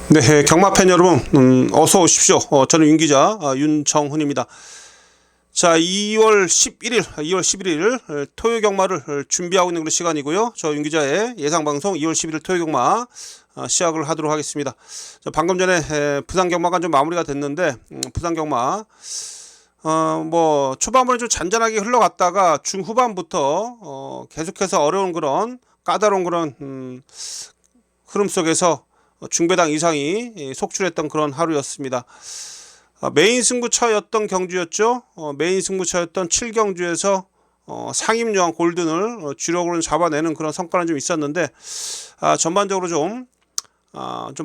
네, 경마팬 여러분, 어서 오십시오. 저는 윤 기자, 윤정훈입니다. 자, 2월 11일 토요 경마를 준비하고 있는 그런 시간이고요. 저 윤 기자의 예상 방송 2월 11일 토요 경마 시작을 하도록 하겠습니다. 방금 전에 부산 경마가 좀 마무리가 됐는데, 부산 경마 뭐 초반부에 좀 잔잔하게 흘러갔다가 중후반부터 계속해서 어려운 그런 까다로운 그런 흐름 속에서 중배당 이상이 속출했던 그런 하루였습니다. 메인 승부처였던 경주였죠. 메인 승부처였던 7경주에서 상임요한 골든을 주력으로 잡아내는 그런 성과는 좀 있었는데, 전반적으로 좀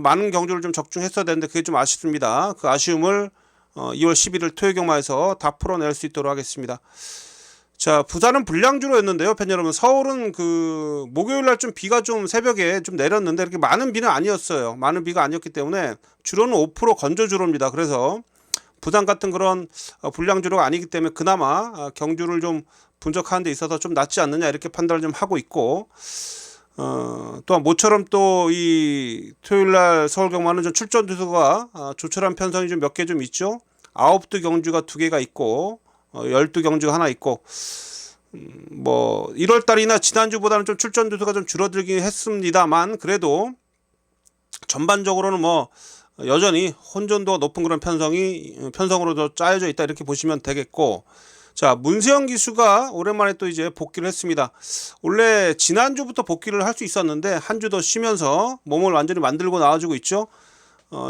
많은 경주를 좀 적중했어야 되는데 그게 좀 아쉽습니다. 그 아쉬움을 2월 11일 토요경마에서 다 풀어낼 수 있도록 하겠습니다. 자, 부산은 불량주로였는데요, 팬 여러분. 서울은 그 목요일 날 좀 비가 좀 새벽에 좀 내렸는데 이렇게 많은 비는 아니었어요. 많은 비가 아니었기 때문에 주로는 5% 건조주로입니다. 그래서 부산 같은 그런 불량주로가 아니기 때문에 그나마 경주를 좀 분석하는 데 있어서 좀 낫지 않느냐 이렇게 판단을 좀 하고 있고, 또한 모처럼 또 이 토요일 날 서울 경마는 좀 출전 두수가 조촐한 편성이 좀 몇 개 좀 있죠. 9두 경주가 2개가 있고 12경주가 하나 있고, 뭐 1월 달이나 지난주보다는 좀 출전 두수가 좀 줄어들긴 했습니다만 그래도 전반적으로는 뭐 여전히 혼전도가 높은 그런 편성으로 짜여져 있다 이렇게 보시면 되겠고, 자, 문세영 기수가 오랜만에 또 이제 복귀를 했습니다. 원래 지난주부터 복귀를 할 수 있었는데 한 주 더 쉬면서 몸을 완전히 만들고 나와주고 있죠.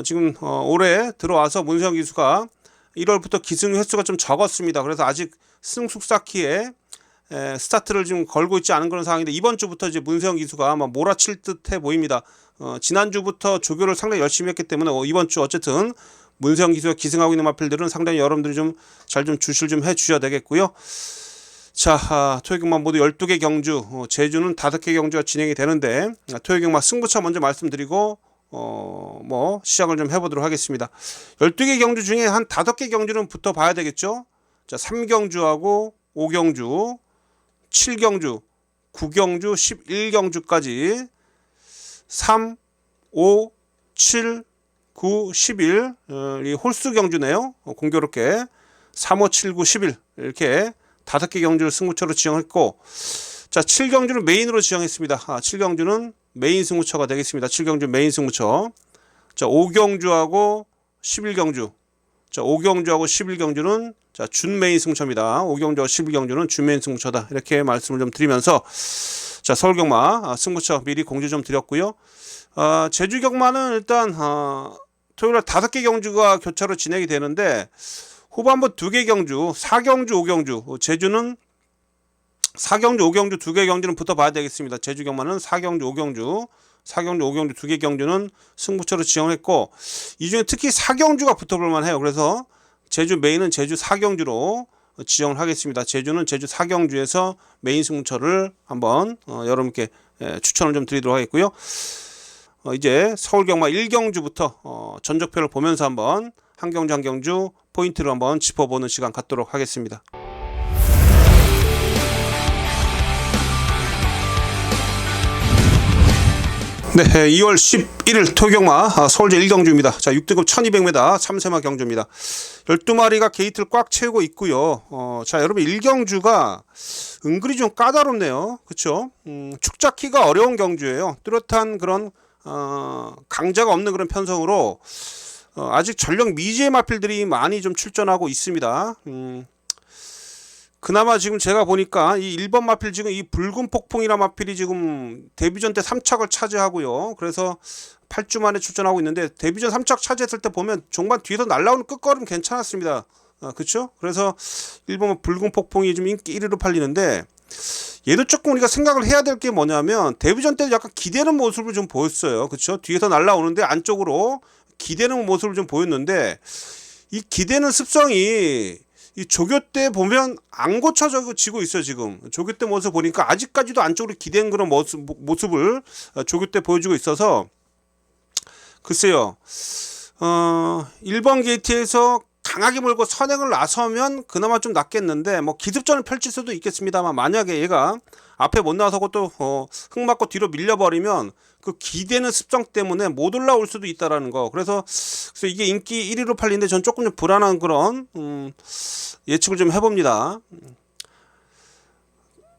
지금 올해 들어와서 문세영 기수가 1월부터 기승 횟수가 좀 적었습니다. 그래서 아직 승숙 쌓기에 스타트를 지금 걸고 있지 않은 그런 상황인데, 이번 주부터 이제 문세영 기수가 아마 몰아칠 듯해 보입니다. 지난주부터 조교를 상당히 열심히 했기 때문에 이번 주 어쨌든 문세영 기수가 기승하고 있는 마필들은 상당히 여러분들이 좀 잘 좀 주실 좀 해 주셔야 되겠고요. 자, 토요경마 모두 12개 경주, 제주는 5개 경주가 진행이 되는데, 토요경마 승부처 먼저 말씀드리고 뭐 시작을 좀 해보도록 하겠습니다. 12개 경주 중에 한 5개 경주는 붙어 봐야 되겠죠. 자, 3경주하고 5경주, 7경주, 9경주, 11경주까지 3, 5, 7, 9, 11 이 홀수 경주네요. 공교롭게 3, 5, 7, 9, 11 이렇게 5개 경주를 승부처로 지정했고, 자, 7경주를 메인으로 지정했습니다. 7경주는 메인 승부처가 되겠습니다. 7경주 메인 승부처. 자, 5경주하고 11경주. 자, 5경주하고 11경주는 자, 준 메인 승부처입니다. 5경주하고 11경주는 준 메인 승부처다. 이렇게 말씀을 좀 드리면서, 자, 서울경마 승부처 미리 공지 좀 드렸고요. 제주경마는 일단 토요일날 5개 경주가 교차로 진행이 되는데, 후반부 2개 경주, 4경주, 5경주. 제주는 4경주, 5경주 2개 경주는 붙어 봐야 되겠습니다. 제주 경마는 4경주, 5경주, 2개 경주는 승부처로 지정했고, 이 중에 특히 4경주가 붙어볼만 해요. 그래서 제주 메인은 제주 4경주로 지정을 하겠습니다. 제주는 제주 4경주에서 메인 승부처를 한번 여러분께 추천을 좀 드리도록 하겠고요. 이제 서울 경마 1경주부터 전적표를 보면서 한번 한 경주 한 경주 포인트를 한번 짚어보는 시간 갖도록 하겠습니다. 네, 2월 11일 토요경마 서울제 1경주입니다. 자, 6등급 1200m 3세마 경주입니다. 12마리가 게이트를 꽉 채우고 있고요. 자, 여러분 1경주가 은근히 좀 까다롭네요. 그렇죠? 축잡기가 어려운 경주예요. 뚜렷한 그런 강자가 없는 그런 편성으로 아직 전력 미지의 마필들이 많이 좀 출전하고 있습니다. 그나마 지금 제가 보니까 이 1번 마필 지금 이 붉은 폭풍이라는 마필이 지금 데뷔전 때 3착을 차지하고요. 그래서 8주 만에 출전하고 있는데, 데뷔전 3착 차지했을 때 보면 종반 뒤에서 날라오는 끝걸음 괜찮았습니다. 그렇죠? 그래서 1번 붉은 폭풍이 좀 인기 1위로 팔리는데, 얘도 조금 우리가 생각을 해야 될 게 뭐냐면, 데뷔전 때 약간 기대는 모습을 좀 보였어요. 그렇죠? 뒤에서 날라오는데 안쪽으로 기대는 모습을 좀 보였는데, 이 기대는 습성이 이 조교 때 보면 안 고쳐지고 있어요. 지금 조교 때 모습 보니까 아직까지도 안쪽으로 기댄 그런 모습을 조교 때 보여주고 있어서, 글쎄요, 1번 게이트에서 강하게 몰고 선행을 나서면 그나마 좀 낫겠는데 뭐 기습전을 펼칠 수도 있겠습니다만, 만약에 얘가 앞에 못 나서고 또 흙 맞고 뒤로 밀려버리면 그 기대는 습성 때문에 못 올라올 수도 있다라는 거. 그래서 이게 인기 1위로 팔리는데 전 조금 좀 불안한 그런 예측을 좀 해봅니다.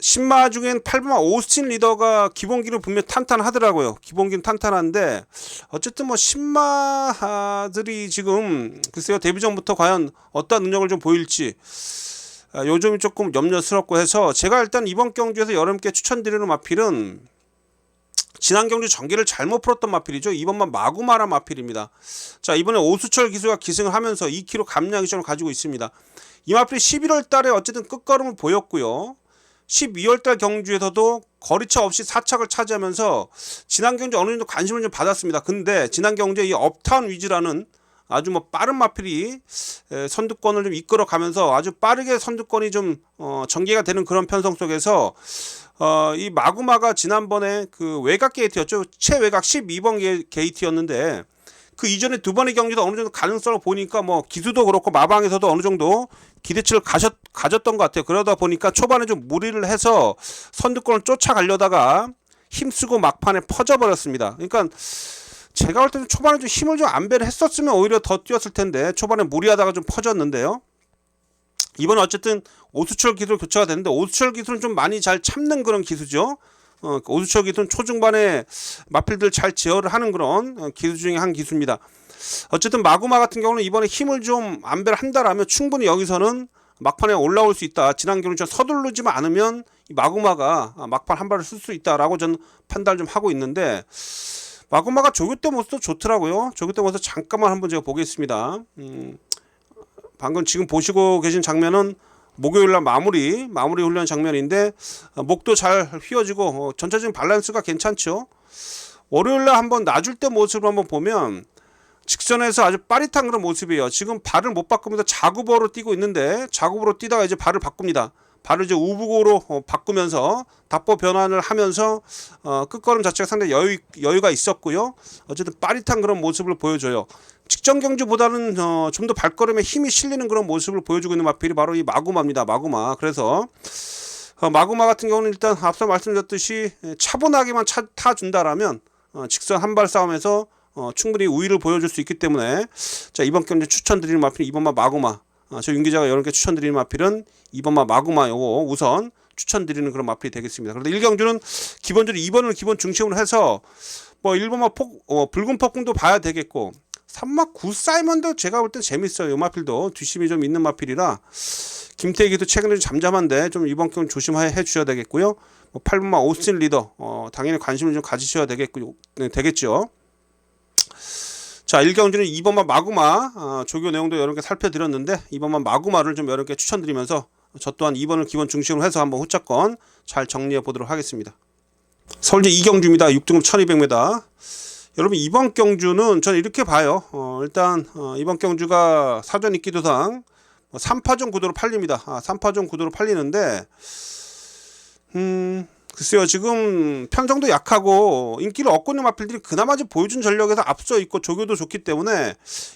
신마 중엔 8번마 오스틴 리더가 기본기는 분명 탄탄하더라고요. 기본기는 탄탄한데 어쨌든 뭐 신마들이 지금 글쎄요, 데뷔 전부터 과연 어떤 능력을 좀 보일지 요즘이 조금 염려스럽고 해서, 제가 일단 이번 경주에서 여러분께 추천드리는 마필은 지난 경주 전개를 잘못 풀었던 마필이죠. 이번만 마구마라 마필입니다. 자, 이번에 오수철 기수가 기승을 하면서 2kg 감량 기점을 가지고 있습니다. 이 마필이 11월 달에 어쨌든 끝걸음을 보였고요. 12월달 경주에서도 거리차 없이 4착을 차지하면서 지난 경주 어느 정도 관심을 좀 받았습니다. 근데 지난 경주에 이 업타운 위즈라는 아주 뭐 빠른 마필이 선두권을 좀 이끌어가면서 아주 빠르게 선두권이 좀 전개가 되는 그런 편성 속에서 이 마구마가 지난번에 그 외곽 게이트였죠. 최외곽 12번 게이트였는데 그 이전에 두 번의 경기도 어느 정도 가능성을 보니까 뭐 기수도 그렇고 마방에서도 어느 정도 기대치를 가졌던 것 같아요. 그러다 보니까 초반에 좀 무리를 해서 선두권을 쫓아가려다가 힘쓰고 막판에 퍼져버렸습니다. 그러니까 제가 볼 때는 초반에 좀 힘을 좀 안배를 했었으면 오히려 더 뛰었을 텐데 초반에 무리하다가 좀 퍼졌는데요. 이번에 어쨌든 오수철 기술 교체가 됐는데 오수철 기술은 좀 많이 잘 참는 그런 기수죠. 오수철 기술은 초중반에 마필들 잘 제어를 하는 그런 기수 중에 한 기수입니다. 어쨌든 마구마 같은 경우는 이번에 힘을 좀 안배를 한다라면 충분히 여기서는 막판에 올라올 수 있다. 지난 경기처럼 서두르지만 않으면 이 마구마가 막판 한 발을 쓸 수 있다라고 저는 판단을 좀 하고 있는데, 마구마가 조교 때 모습도 좋더라고요. 조교 때 모습 잠깐만 한번 제가 보겠습니다. 방금 지금 보시고 계신 장면은 목요일날 마무리 훈련 장면인데 목도 잘 휘어지고 전체적인 밸런스가 괜찮죠. 월요일날 한번 놔줄 때 모습을 한번 보면 직선에서 아주 빠릿한 그런 모습이에요. 지금 발을 못 바꾸면서 자구보로 뛰고 있는데 자구보로 뛰다가 이제 발을 바꿉니다. 발을 이제 우북으로 바꾸면서 답보 변환을 하면서 끝걸음 자체가 상당히 여유가 있었고요. 어쨌든 빠릿한 그런 모습을 보여줘요. 직전 경주보다는 좀 더 발걸음에 힘이 실리는 그런 모습을 보여주고 있는 마필이 바로 이 마구마입니다. 마구마. 그래서 마구마 같은 경우는 일단 앞서 말씀드렸듯이 차분하게만 타준다라면 직선 한발 싸움에서 충분히 우위를 보여줄 수 있기 때문에, 자, 이번 경주 추천드리는 마필은 이번마 마구마. 저 윤기자가 여러분께 추천드리는 마필은 이번마 마구마, 요거 우선 추천드리는 그런 마필이 되겠습니다. 그런데 1경주는 기본적으로 2번을 기본 중심으로 해서 뭐 1번마 붉은 폭풍도 봐야 되겠고 3마 9 사이먼도 제가 볼 때 재밌어요. 이 마필도 뒷심이 좀 있는 마필이라 김태기도 최근에 좀 잠잠한데 좀 이번 경우 조심해 주셔야 되겠고요. 뭐 8번마 오스틴 리더 당연히 관심을 좀 가지셔야 되겠죠. 자, 1경주는 2번마 마구마 조교 내용도 여러분께 살펴드렸는데 2번마 마구마를 좀 여러분께 추천드리면서 저 또한 2번을 기본 중심으로 해서 한번 후차권 잘 정리해 보도록 하겠습니다. 서울제 2경주입니다. 6등급 1200m. 여러분 이번 경주는 저는 이렇게 봐요. 일단 이번 경주가 사전 인기도상 3파전 구도로 팔립니다. 3파전 구도로 팔리는데 글쎄요, 지금 편성도 약하고 인기를 얻고 있는 마필들이 그나마 보여준 전력에서 앞서 있고 조교도 좋기 때문에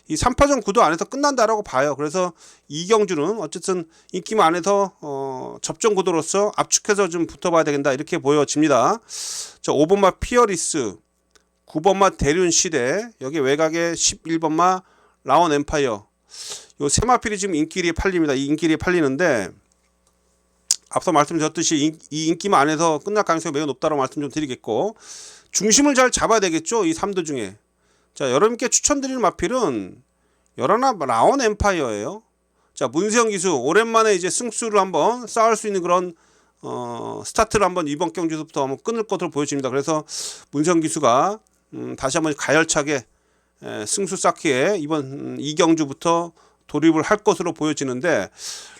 이 3파전 구도 안에서 끝난다라고 봐요. 그래서 이 경주는 어쨌든 인기만 안에서 접전 구도로서 압축해서 좀 붙어봐야 되겠다 이렇게 보여집니다. 자, 5번마 피어리스, 9번마 대륜 시대, 여기 외곽에 11번마 라온 엠파이어, 요 세 마필이 지금 인기리에 팔립니다. 이 인기리에 팔리는데 앞서 말씀드렸듯이 이 인기만 안에서 끝날 가능성이 매우 높다고 말씀 좀 드리겠고, 중심을 잘 잡아야 되겠죠. 이 3도 중에. 자, 여러분께 추천드리는 마필은 11화 라온 엠파이어예요. 자, 문세영 기수 오랜만에 이제 승수를 한번 쌓을 수 있는 그런 스타트를 한번 이번 경주에서부터 한번 끊을 것으로 보여집니다. 그래서 문세영 기수가 다시 한번 가열차게 승수 쌓기에 이번 2경주부터 돌입을 할 것으로 보여지는데,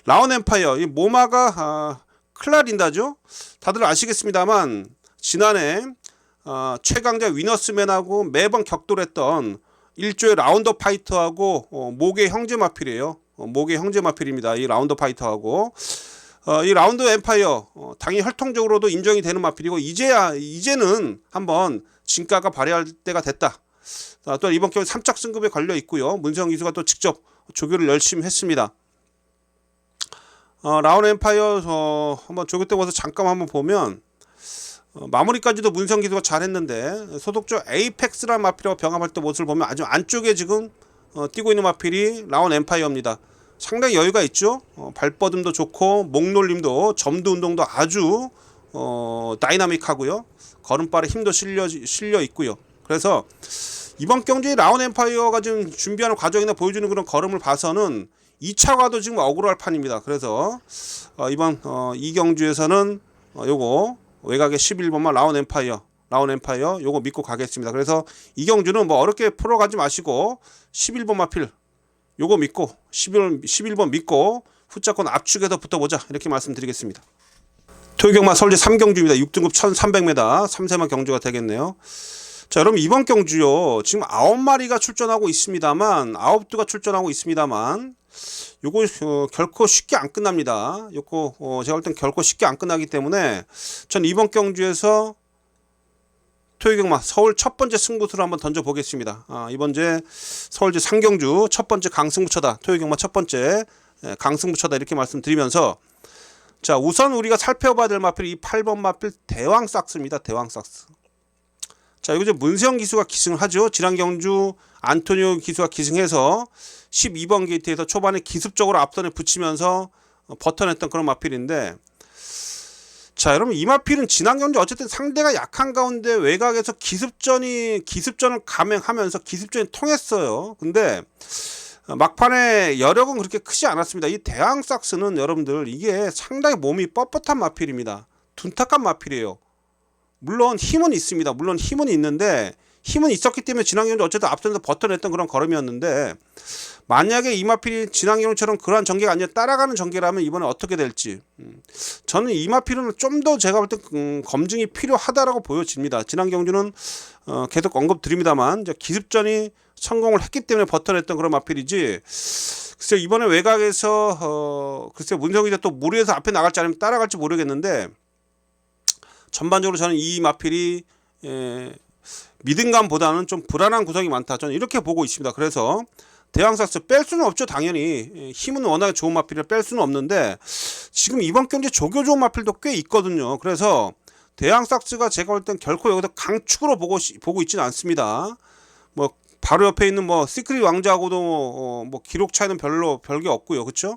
라온 엠파이어 이 모마가 클라린다죠. 다들 아시겠습니다만 지난해 최강자 위너스맨하고 매번 격돌했던 일조의 라운더 파이터하고 목의 형제 마필이에요. 목의 형제 마필입니다. 이 라운더 파이터하고 이 라운더 엠파이어 당연히 혈통적으로도 인정이 되는 마필이고 이제는 한번 진가가 발휘할 때가 됐다. 또 이번 경우 3짝 승급에 걸려 있고요. 문세영 기수가 또 직접 조교를 열심히 했습니다. 라운 엠파이어 한번 조교 때 와서 잠깐 한번 보면 마무리까지도 문성 기수가 잘했는데 소속조 에이펙스라는 마필하고 병합할 때 모습을 보면 아주 안쪽에 지금 뛰고 있는 마필이 라운 엠파이어입니다. 상당히 여유가 있죠. 발뻗음도 좋고 목놀림도 점도 운동도 아주 다이나믹하고요. 걸음발에 힘도 실려 있고요. 그래서 이번 경기에 라운 엠파이어가 지금 준비하는 과정이나 보여주는 그런 걸음을 봐서는 2차가도 지금 억울할 판입니다. 그래서 이번 이 경주에서는 요거 외곽의 11번만 라운 엠파이어 요거 믿고 가겠습니다. 그래서 이 경주는 뭐 어렵게 풀어가지 마시고 11번 마필 요거 믿고 11번 믿고 후자권 압축해서 붙어보자 이렇게 말씀드리겠습니다. 토요경마 서울제 3경주입니다. 6등급 1300m 3세마 경주가 되겠네요. 자, 여러분 이번 경주요 지금 9마리가 출전하고 있습니다만 9두가 출전하고 있습니다만 요거 결코 쉽게 안 끝납니다. 요거 제가 볼 땐 결코 쉽게 안 끝나기 때문에 전 이번 경주에서 토요경마 서울 첫 번째 승부수를 한번 던져 보겠습니다. 이번제 서울제 3경주 첫 번째 강승부처다. 토요경마 첫 번째 강승부처다 이렇게 말씀드리면서 자, 우선 우리가 살펴봐야 될 마필이 이 8번 마필 대왕삭스입니다. 대왕삭스. 자, 이거 이제 문세영 기수가 기승을 하죠. 지난 경주 안토니오 기수가 기승해서 12번 게이트에서 초반에 기습적으로 앞선에 붙이면서 버텨냈던 그런 마필인데, 자, 여러분 이 마필은 지난 경주 어쨌든 상대가 약한 가운데 외곽에서 기습전을 감행하면서 기습전이 통했어요. 근데 막판에 여력은 그렇게 크지 않았습니다. 이 대왕삭스는 여러분들 이게 상당히 몸이 뻣뻣한 마필입니다. 둔탁한 마필이에요. 물론 힘은 있습니다. 물론 힘은 있는데 힘은 있었기 때문에 지난 경주 어쨌든 앞선에서 버텨냈던 그런 걸음이었는데, 만약에 이 마필이 지난 경주처럼 그러한 전개가 아니라 따라가는 전개라면 이번에 어떻게 될지 저는 이 마필은 좀 더 제가 볼 때 검증이 필요하다라고 보여집니다. 지난 경주는 계속 언급드립니다만 기습전이 성공을 했기 때문에 버텨냈던 그런 마필이지, 글쎄 이번에 외곽에서 글쎄 문성이 또 무리해서 앞에 나갈지 아니면 따라갈지 모르겠는데, 전반적으로 저는 이 마필이 믿음감보다는 좀 불안한 구석이 많다, 저는 이렇게 보고 있습니다. 그래서 대왕삭스 뺄 수는 없죠. 당연히 힘은 워낙에 좋은 마필을 뺄 수는 없는데 지금 이번 경기 조교 좋은 마필도 꽤 있거든요. 그래서 대왕삭스가 제가 볼 땐 결코 여기서 강축으로 보고 있지는 않습니다. 뭐 바로 옆에 있는 뭐 시크릿 왕자하고도 뭐 기록 차이는 별게 없고요. 그렇죠?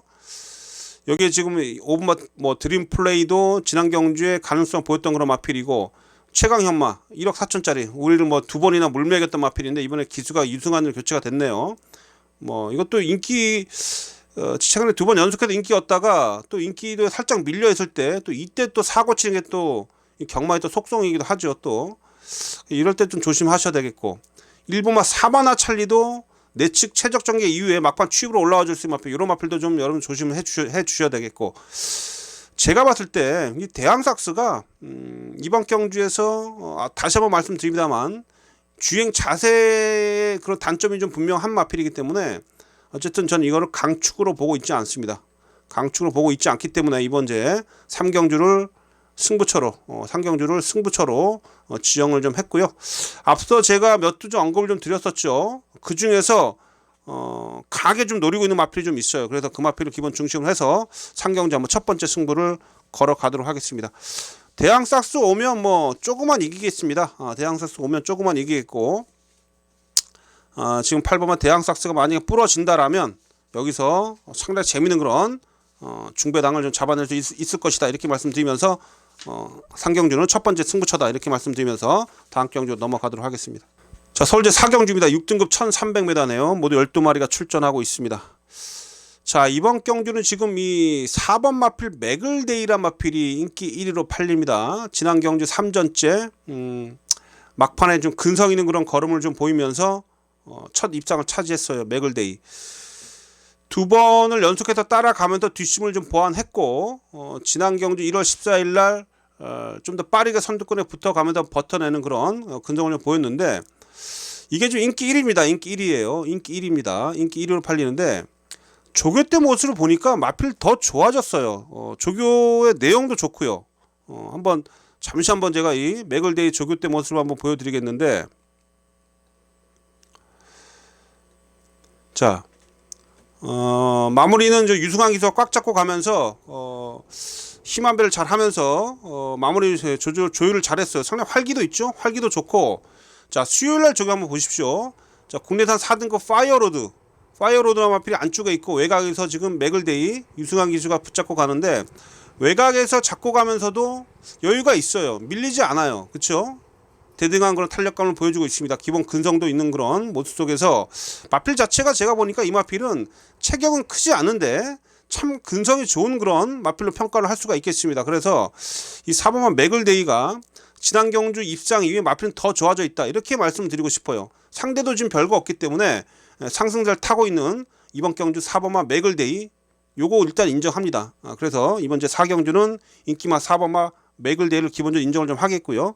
여기에 지금 오브마 뭐 드림 플레이도 지난 경주에 가능성 보였던 그런 마필이고, 최강 현마 1억 4천짜리 우리를 뭐 두 번이나 물매겼던 마필인데 이번에 기수가 유승환으로 교체가 됐네요. 뭐 이것도 인기 최근에 두 번 연속해서 인기였다가 또 인기도 살짝 밀려 있을 때 또 이때 또 사고 치는 게 또 경마의 또 속성이기도 하죠. 또 이럴 때 좀 조심하셔야 되겠고, 일본마 사바나 찰리도 내측 최적 전개 이후에 막판 취입으로 올라와 줄 수 있는 마필, 이런 마필도 좀 여러분 조심을 해 주셔야 되겠고, 제가 봤을 때 이 대왕삭스가 이번 경주에서 다시 한번 말씀드립니다만 주행 자세의 그런 단점이 좀 분명한 마필이기 때문에 어쨌든 저는 이거를 강축으로 보고 있지 않습니다. 강축으로 보고 있지 않기 때문에 이번제 3경주를 승부처로 지정을 좀 했고요. 앞서 제가 몇 주 전 언급을 좀 드렸었죠. 그 중에서 강하게 좀 노리고 있는 마필이 좀 있어요. 그래서 그 마필을 기본 중심으로 해서 3경주 한번 첫 번째 승부를 걸어가도록 하겠습니다. 대왕삭스 오면 뭐 조금만 이기겠습니다. 대왕삭스 오면 조금만 이기겠고, 지금 8번만 대왕삭스가 만약에 부러진다라면 여기서 상당히 재밌는 그런 중배당을 좀 잡아낼 수 있을 것이다 이렇게 말씀드리면서 3경주는 첫 번째 승부처다 이렇게 말씀드리면서 다음 경주 넘어가도록 하겠습니다. 자, 서울제 4경주입니다. 6등급 1300m네요. 모두 12마리가 출전하고 있습니다. 자, 이번 경주는 지금 이 4번 마필 맥을데이란 마필이 인기 1위로 팔립니다. 지난 경주 3전째 막판에 좀 근성 있는 그런 걸음을 좀 보이면서 첫 입장을 차지했어요. 맥을데이 두 번을 연속해서 따라가면서 뒷심을 좀 보완했고, 지난 경주 1월 14일 날 좀 더 빠르게 선두권에 붙어가면서 버텨내는 그런 근성을 좀 보였는데, 이게 좀 인기 1위입니다. 인기 1위예요. 인기 1위입니다. 인기 1위로 팔리는데 조교 때 모습을 보니까 마필 더 좋아졌어요. 조교의 내용도 좋고요. 잠시 한번 제가 이 맥을데이 조교 때 모습을 한번 보여드리겠는데, 자, 마무리는 저 유승환 기수가 꽉 잡고 가면서 힘한 배를 잘 하면서 마무리 조율을 잘했어요. 상당히 활기도 있죠. 활기도 좋고. 자, 수요일날 저기 한번 보십시오. 자, 국내산 4등급 파이어로드라는 마필이 안쪽에 있고, 외곽에서 지금 맥을데이 유승환 기수가 붙잡고 가는데, 외곽에서 잡고 가면서도 여유가 있어요. 밀리지 않아요. 그쵸? 대등한 그런 탄력감을 보여주고 있습니다. 기본 근성도 있는 그런 모습 속에서 마필 자체가 제가 보니까 이 마필은 체격은 크지 않은데 참 근성이 좋은 그런 마필로 평가를 할 수가 있겠습니다. 그래서 이 4번만 맥을데이가 지난 경주 입상 이후에 마필은 더 좋아져 있다, 이렇게 말씀드리고 싶어요. 상대도 지금 별거 없기 때문에 상승세를 타고 있는 이번 경주 4번만 맥을데이, 요거 일단 인정합니다. 그래서 이번 제 4경주는 인기마 4번마 맥을데이를 기본적으로 인정을 좀 하겠고요.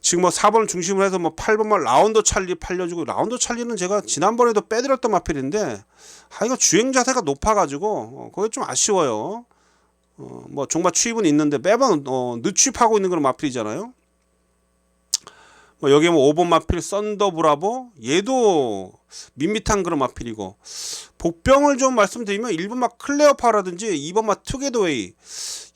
지금 뭐 4번을 중심으로 해서 뭐 8번만 라운더 찰리 팔려주고, 라운더 찰리는 제가 지난번에도 빼드렸던 마필인데 이거 주행 자세가 높아가지고 그게 좀 아쉬워요. 뭐 종마 추입은 있는데 매번 늦추입하고 있는 그런 마필이잖아요. 뭐 여기 뭐 5번 마필 썬더 브라보, 얘도 밋밋한 그런 마필이고, 복병을 좀 말씀드리면 1번 마 클레오파라든지 2번 마 투게더웨이,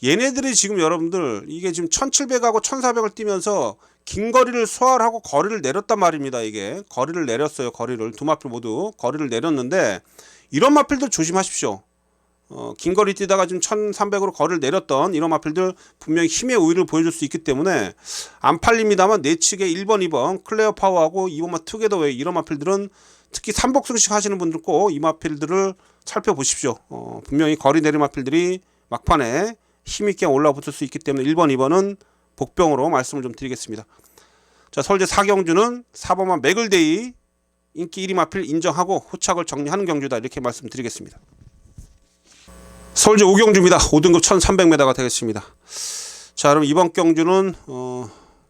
얘네들이 지금 여러분들 이게 지금 1700하고 1400을 뛰면서 긴 거리를 소화를 하고 거리를 내렸단 말입니다. 이게 거리를 내렸어요. 거리를 두 마필 모두 거리를 내렸는데, 이런 마필들 조심하십시오. 긴 거리 뛰다가 지금 1300으로 거리를 내렸던 이런 마필들 분명히 힘의 우위를 보여줄 수 있기 때문에 안 팔립니다만, 내측에 1번 2번 클레어 파워하고 2번 마 투게더웨이, 이런 마필들은 특히 3복승식 하시는 분들 꼭 이 마필들을 살펴보십시오. 분명히 거리 내린 마필들이 막판에 힘있게 올라붙을 수 있기 때문에 1번 2번은 복병으로 말씀을 좀 드리겠습니다. 자, 서울제 4경주는 4번만 맥을데이 인기 1위 마필 인정하고 후착을 정리하는 경주다, 이렇게 말씀드리겠습니다. 서울제 5경주입니다. 5등급 1300m가 되겠습니다. 자, 그럼 이번 경주는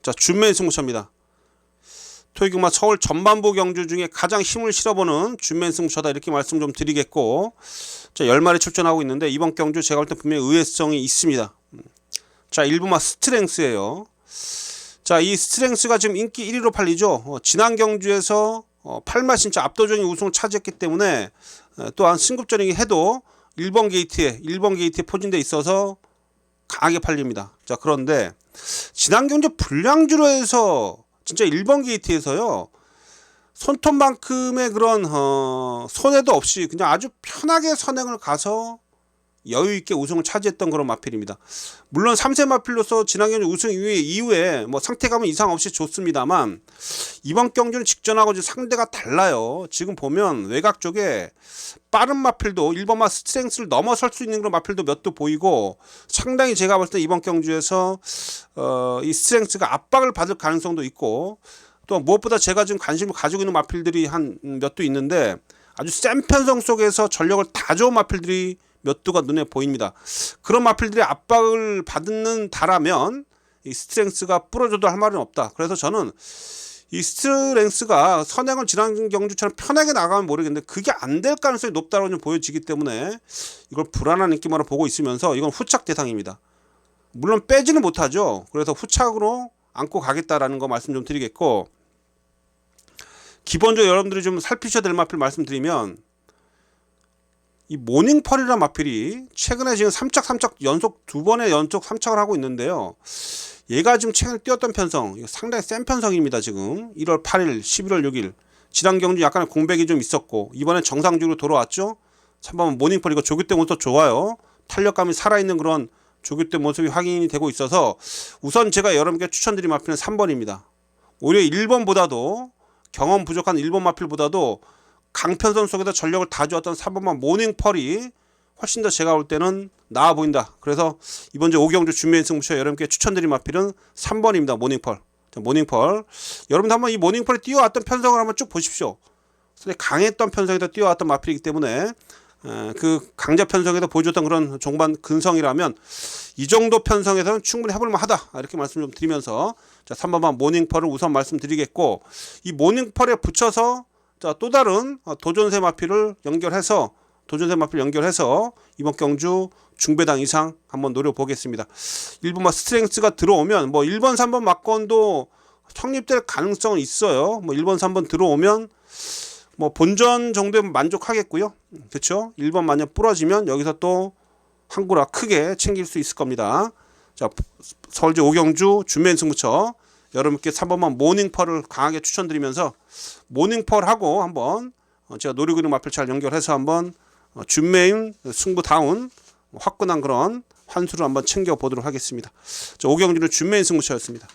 자, 준맨 승부처입니다. 토요경마 서울 전반부 경주 중에 가장 힘을 실어보는 준맨 승부처다, 이렇게 말씀 좀 드리겠고, 자, 10마리 출전하고 있는데 이번 경주 제가 볼 때 분명히 의외성이 있습니다. 자, 1번마 스트렝스예요. 자, 이 스트렝스가 지금 인기 1위로 팔리죠. 지난 경주에서 8마 진짜 압도적인 우승을 차지했기 때문에 또한 승급전이긴 해도 1번 게이트에 포진돼 있어서 강하게 팔립니다. 자, 그런데 지난 경주 불량주로 해서 진짜 1번 게이트에서요, 손톱만큼의 그런 손해도 없이 그냥 아주 편하게 선행을 가서 여유있게 우승을 차지했던 그런 마필입니다. 물론 3세 마필로서 지난 경주 우승 이후에 뭐 상태감은 이상 없이 좋습니다만, 이번 경주는 직전하고 상대가 달라요. 지금 보면 외곽 쪽에 빠른 마필도 1번마 스트렝스를 넘어설 수 있는 그런 마필도 몇 도 보이고, 상당히 제가 봤을 때 이번 경주에서 이 스트렝스가 압박을 받을 가능성도 있고, 또 무엇보다 제가 지금 관심을 가지고 있는 마필들이 한 몇 도 있는데, 아주 센 편성 속에서 전력을 다 좋은 마필들이 몇 두가 눈에 보입니다. 그런 마필들이 압박을 받는 다라면 이 스트렝스가 부러져도 할 말은 없다. 그래서 저는 이 스트렝스가 선행을 지난 경주처럼 편하게 나가면 모르겠는데 그게 안 될 가능성이 높다고 좀 보여지기 때문에 이걸 불안한 느낌으로 보고 있으면서 이건 후착 대상입니다. 물론 빼지는 못하죠. 그래서 후착으로 안고 가겠다라는 거 말씀 좀 드리겠고, 기본적으로 여러분들이 좀 살피셔야 될 마필 말씀드리면, 이 모닝펄이라는 마필이 최근에 지금 3착 연속 2번의 연속 3착을 하고 있는데요. 얘가 지금 최근에 뛰었던 편성, 이거 상당히 센 편성입니다. 지금 1월 8일, 11월 6일 지난 경주 약간의 공백이 좀 있었고, 이번에 정상적으로 돌아왔죠. 3번 모닝펄, 이거 조교 때 모습 좋아요. 탄력감이 살아있는 그런 조교 때 모습이 확인이 되고 있어서 우선 제가 여러분께 추천드린 마필은 3번입니다. 오히려 1번보다도 경험 부족한 1번 마필보다도 강편성 속에서 전력을 다 주었던 3번만 모닝펄이 훨씬 더 제가 볼 때는 나아 보인다. 그래서 이번 주 5경주 준비인 승부처 여러분께 추천드린 마필은 3번입니다. 모닝펄. 모닝펄. 여러분도 한번 이 모닝펄이 뛰어왔던 편성을 한번 쭉 보십시오. 강했던 편성에서 뛰어왔던 마필이기 때문에 그 강자 편성에서 보여줬던 그런 종반 근성이라면 이 정도 편성에서는 충분히 해볼만 하다, 이렇게 말씀 좀 드리면서, 자, 3번만 모닝펄을 우선 말씀드리겠고, 이 모닝펄에 붙여서 자, 또 다른 도전세 마필을 연결해서 이번 경주 중배당 이상 한번 노려보겠습니다. 1번마 스트렝스가 들어오면 뭐 1번 3번 막건도 성립될 가능성은 있어요. 뭐 1번 3번 들어오면 뭐 본전 정도면 만족하겠고요. 그렇죠? 1번 만약 부러지면 여기서 또 한구라 크게 챙길 수 있을 겁니다. 자, 서울제 오경주 준메인 승부처 여러분께 3번만 모닝펄을 강하게 추천드리면서 모닝펄하고 한번 제가 노리고 있는 마필차를 연결해서 한번 준메인 승부다운 화끈한 그런 환수를 한번 챙겨보도록 하겠습니다. 자, 오경주는 준메인 승부처였습니다.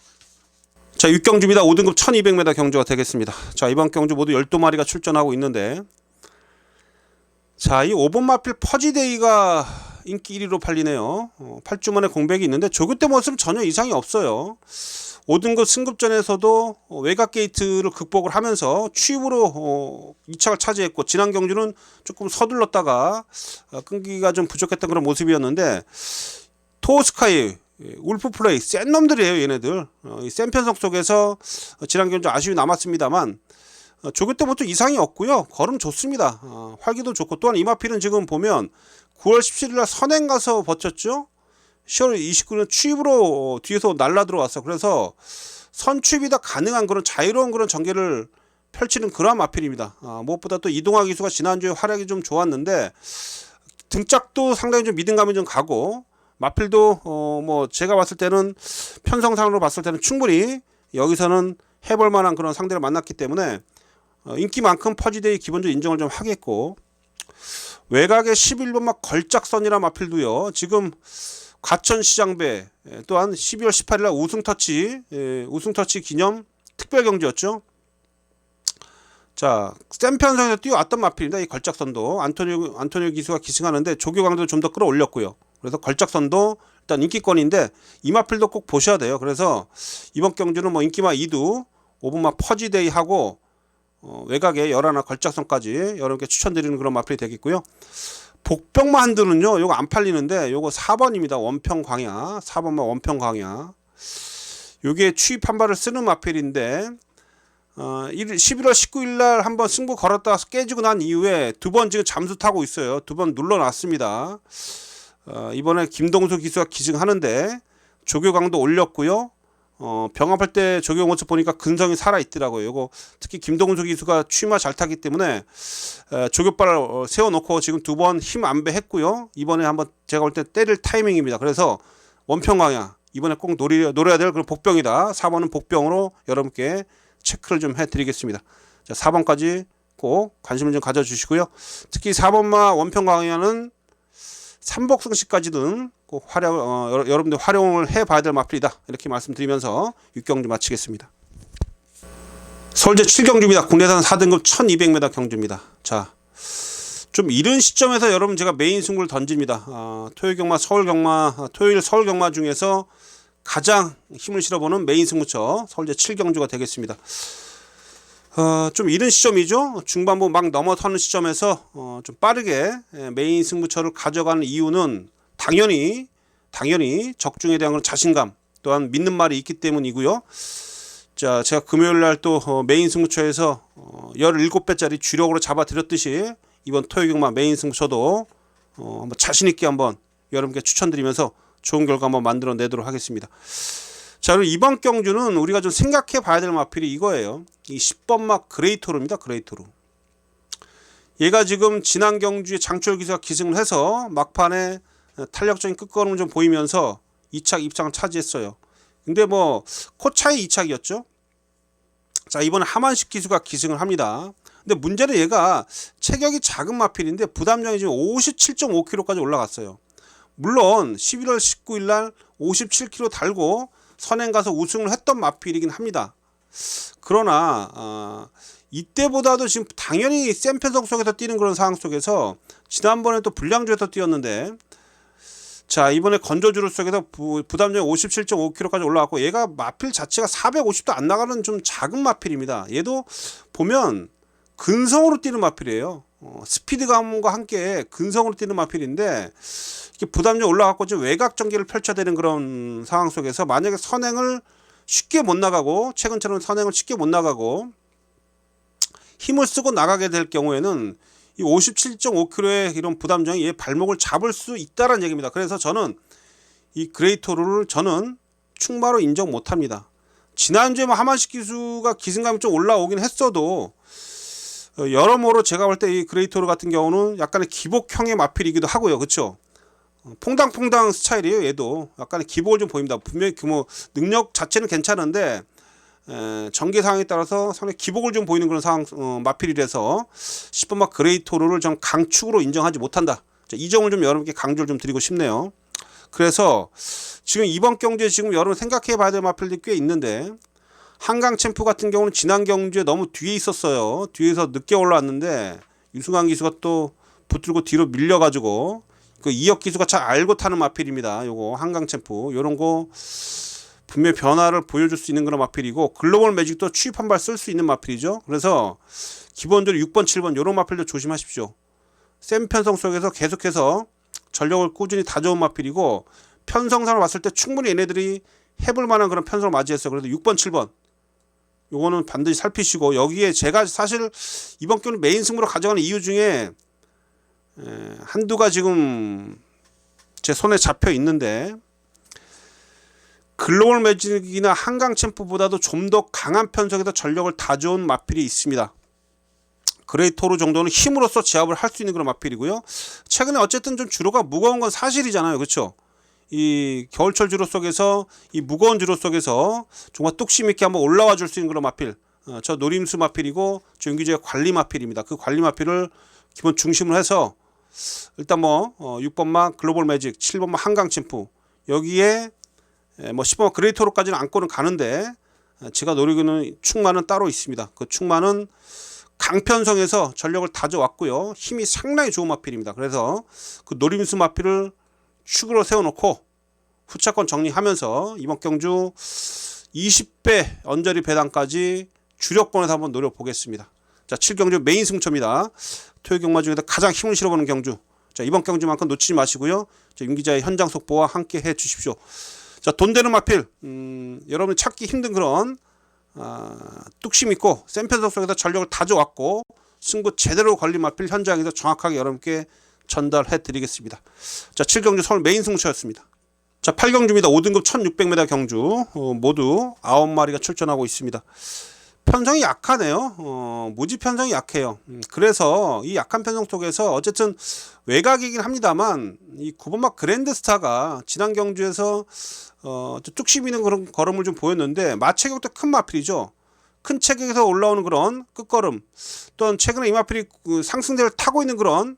자, 6경주입니다. 5등급 1200m 경주가 되겠습니다. 자, 이번 경주 모두 12마리가 출전하고 있는데, 자, 이 5번 마필 퍼지데이가 인기 1위로 팔리네요. 8주 만에 공백이 있는데 조교대 모습은 전혀 이상이 없어요. 5등급 승급전에서도 외곽 게이트를 극복을 하면서 취입으로 2착을 차지했고, 지난 경주는 조금 서둘렀다가 끈기가 좀 부족했던 그런 모습이었는데, 토스카이 울프플레이 센 놈들이에요. 얘네들 이 센 편성 속에서 지난 경주 아쉬움이 남았습니다만 조교 때부터 이상이 없고요. 걸음 좋습니다. 활기도 좋고, 또한 이마필은 지금 보면 9월 17일날 선행 가서 버텼죠. 10월 29일 취입으로 뒤에서 날라 들어왔어. 그래서 선취입이 다 가능한 그런 자유로운 그런 전개를 펼치는 그런 마필입니다. 무엇보다 또 이동화 기수가 지난주에 활약이 좀 좋았는데 등짝도 상당히 좀 믿음감이 좀 가고, 마필도 뭐 제가 봤을 때는 편성상으로 봤을 때는 충분히 여기서는 해볼 만한 그런 상대를 만났기 때문에 인기만큼 퍼지데이 기본적으로 인정을 좀 하겠고, 외곽의 11번막 걸작선이라 마필도요. 지금 과천시장배 또한 12월 18일날 우승터치 기념 특별경주였죠. 자, 센 편성에서 뛰어왔던 마필입니다. 이 걸작선도 안토니오 기수가 기승하는데 조교 강도도 좀 더 끌어올렸고요. 그래서 걸작선도 일단 인기권인데 이 마필도 꼭 보셔야 돼요. 그래서 이번 경주는 뭐 인기마 2두 5분마 퍼지데이 하고 외곽에 11 걸작선까지 여러분께 추천드리는 그런 마필이 되겠고요. 복병마 한두는요, 요거 안 팔리는데 요거 4번입니다. 원평광야. 4번마 원평광야. 요게 취입 한 발을 쓰는 마필인데 11월 19일 날 한번 승부 걸었다가 깨지고 난 이후에 두 번 지금 잠수 타고 있어요. 두 번 눌러놨습니다. 이번에 김동수 기수가 기승하는데 조교 강도 올렸고요. 병합할 때 조교 모습 보니까 근성이 살아 있더라고요. 요거 특히 김동수 기수가 취마 잘 타기 때문에 조교발을 세워놓고 지금 두 번 힘 안배했고요. 이번에 한번 제가 볼 때 때릴 타이밍입니다. 그래서 원평강야 이번에 꼭 노려야 될 그런 복병이다. 4번은 복병으로 여러분께 체크를 좀 해드리겠습니다. 자, 4번까지 꼭 관심을 좀 가져주시고요. 특히 4번마 원평강야는 삼복승시까지는 꼭 여러분들 활용을 해봐야 될 마필이다. 이렇게 말씀드리면서 6경주 마치겠습니다. 서울제 7경주입니다. 국내산 4등급 1200m 경주입니다. 자, 좀 이른 시점에서 여러분 제가 메인 승부를 던집니다. 토요일 서울 경마 중에서 가장 힘을 실어보는 메인 승부처 서울제 7경주가 되겠습니다. 좀 이른 시점이죠. 중반부 막 넘어서는 시점에서 좀 빠르게 메인 승부처를 가져가는 이유는 당연히 적중에 대한 자신감 또한 믿는 말이 있기 때문이고요. 자, 제가 금요일 날 또 메인 승부처에서 17배짜리 주력으로 잡아드렸듯이 이번 토요경마 메인 승부처도 한번 자신있게 한번 여러분께 추천드리면서 좋은 결과 한번 만들어내도록 하겠습니다. 자, 그리고 이번 경주는 우리가 좀 생각해 봐야 될 마필이 이거예요. 이 10번막 그레이토르입니다. 그레이토르. 얘가 지금 지난 경주에 장철 기수가 기승을 해서 막판에 탄력적인 끝걸음을 좀 보이면서 2착 입장을 차지했어요. 근데 뭐 코차이 2착이었죠. 자, 이번에 하만식 기수가 기승을 합니다. 근데 문제는 얘가 체격이 작은 마필인데 부담량이 지금 57.5kg까지 올라갔어요. 물론 11월 19일 날 57kg 달고 선행 가서 우승을 했던 마필이긴 합니다. 그러나 이때보다도 지금 당연히 센 편성 속에서 뛰는 그런 상황 속에서 지난번에 또 불량주에서 뛰었는데, 자, 이번에 건조주로 속에서 부담량이 57.5kg까지 올라왔고, 얘가 마필 자체가 450도 안 나가는 좀 작은 마필입니다. 얘도 보면 근성으로 뛰는 마필이에요. 스피드감과 함께 근성으로 뛰는 마필인데 부담이 올라갔고 지금 외곽 전개를 펼쳐야 되는 그런 상황 속에서 만약에 선행을 쉽게 못 나가고, 최근처럼 선행을 쉽게 못 나가고 힘을 쓰고 나가게 될 경우에는 이 57.5kg의 이런 부담정이 얘 발목을 잡을 수 있다는 얘기입니다. 그래서 저는 이 그레이토르를 저는 충마로 인정 못합니다. 지난주에 하만식 기수가 기승감이 좀 올라오긴 했어도 여러모로 제가 볼 때 이 그레이토르 같은 경우는 약간의 기복형의 마필이기도 하고요. 그쵸? 퐁당퐁당 스타일이에요. 얘도 약간의 기복을 좀 보입니다. 분명히 뭐 능력 자체는 괜찮은데 전개 상황에 따라서 상당히 기복을 좀 보이는 그런 상황, 마필이라서 10번마 그레이토르를 좀 강축으로 인정하지 못한다. 이 점을 좀 여러분께 강조를 좀 드리고 싶네요. 그래서 지금 이번 경주에 지금 여러분 생각해 봐야 될 마필들이 꽤 있는데, 한강 챔프 같은 경우는 지난 경주에 너무 뒤에 있었어요. 뒤에서 늦게 올라왔는데 유승환 기수가 또 붙들고 뒤로 밀려가지고, 그 이혁 기수가 잘 알고 타는 마필입니다. 요거 한강 챔프 요런 거 분명히 변화를 보여줄 수 있는 그런 마필이고, 글로벌 매직도 추입 한 발 쓸 수 있는 마필이죠. 그래서 기본적으로 6번 7번 요런 마필도 조심하십시오. 센 편성 속에서 계속해서 전력을 꾸준히 다져온 마필이고, 편성상을 봤을 때 충분히 얘네들이 해볼 만한 그런 편성을 맞이했어요. 그래서 6번 7번 요거는 반드시 살피시고, 여기에 제가 사실 이번 경기 메인 승부로 가져가는 이유 중에 한두가 지금 제 손에 잡혀 있는데, 글로벌 매직이나 한강 챔프보다도 좀 더 강한 편성에서 전력을 다져온 마필이 있습니다. 그레이토르 정도는 힘으로써 제압을 할 수 있는 그런 마필이고요. 최근에 어쨌든 좀 주로가 무거운 건 사실이잖아요. 그렇죠? 이 겨울철 주로 속에서 이 무거운 주로 속에서 정말 뚝심 있게 한번 올라와 줄 수 있는 그런 마필, 저 노림수 마필이고 저 윤기재의 관리 마필입니다. 그 관리 마필을 기본 중심으로 해서 일단 뭐 6번마 글로벌 매직, 7번마 한강 챔프, 여기에 뭐 10번마 그레이토르까지는 안고는 가는데, 제가 노리고 있는 충만은 따로 있습니다. 그 충만은 강편성에서 전력을 다져왔고요. 힘이 상당히 좋은 마필입니다. 그래서 그 노림수 마필을 축으로 세워놓고 후차권 정리하면서 이번 경주 20배 언저리 배당까지 주력권에서 한번 노려보겠습니다. 자, 7경주 메인 승초입니다. 토요 경마 중에서 가장 힘을 실어보는 경주. 자, 이번 경주만큼 놓치지 마시고요. 자, 윤 기자의 현장 속보와 함께 해 주십시오. 자, 돈 되는 마필, 여러분이 찾기 힘든 그런 뚝심 있고 센 편성 속에서 전력을 다져왔고 승부 제대로 걸린 마필 현장에서 정확하게 여러분께 전달해 드리겠습니다. 자, 7경주 서울 메인 승부처였습니다. 자, 8경주입니다. 5등급 1600m 경주, 모두 9마리가 출전하고 있습니다. 편성이 약하네요. 무지 편성이 약해요. 그래서 이 약한 편성 속에서 어쨌든 외곽이긴 합니다만, 이 9번마 그랜드스타가 지난 경주에서 뚝심 있는 그런 걸음을 좀 보였는데, 마체격도 큰 마필이죠. 큰 체격에서 올라오는 그런 끝걸음, 또한 최근에 이 마필이 그 상승대를 타고 있는 그런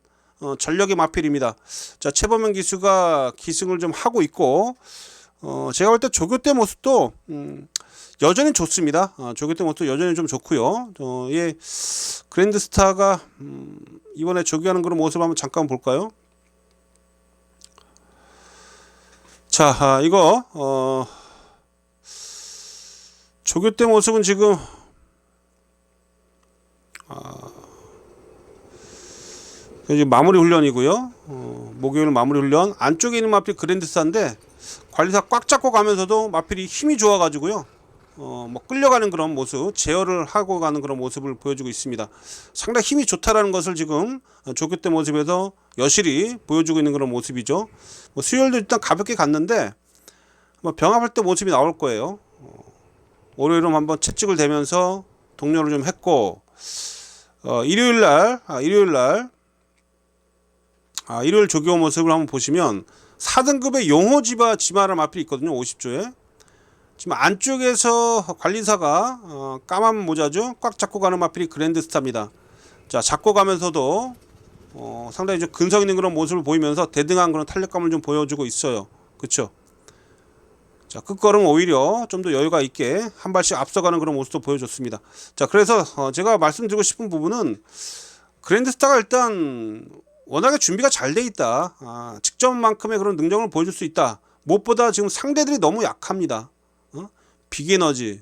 전력의 마필입니다. 자, 최범현 기수가 기승을 좀 하고 있고, 제가 볼 때 조교대 모습도 여전히 좋습니다. 조교대 모습도 여전히 좀 좋고요. 예, 그랜드스타가 이번에 조교하는 그런 모습 한번 잠깐 볼까요? 자, 이거 조교대 모습은 지금 이제 마무리 훈련이고요. 목요일 마무리 훈련. 안쪽에 있는 마필 그랜드스타인데 관리사 꽉 잡고 가면서도 마필이 힘이 좋아가지고요. 뭐 끌려가는 그런 모습, 제어를 하고 가는 그런 모습을 보여주고 있습니다. 상당히 힘이 좋다라는 것을 지금 조교대 모습에서 여실히 보여주고 있는 그런 모습이죠. 뭐 수요일도 일단 가볍게 갔는데 뭐 병합할 때 모습이 나올 거예요. 월요일은 한번 채찍을 대면서 동료를 좀 했고, 일요일 조교 모습을 한번 보시면 4등급의 용호지바 지마라 마필이 있거든요. 50조에. 지금 안쪽에서 관리사가 까만 모자죠. 꽉 잡고 가는 마필이 그랜드스타입니다. 자, 잡고 가면서도 상당히 좀 근성 있는 그런 모습을 보이면서 대등한 그런 탄력감을 좀 보여주고 있어요. 그쵸? 자, 끝걸음 오히려 좀 더 여유가 있게 한 발씩 앞서가는 그런 모습도 보여줬습니다. 자, 그래서 제가 말씀드리고 싶은 부분은 그랜드스타가 일단 워낙에 준비가 잘 돼 있다. 직전만큼의 그런 능력을 보여줄 수 있다. 무엇보다 지금 상대들이 너무 약합니다. 빅에너지,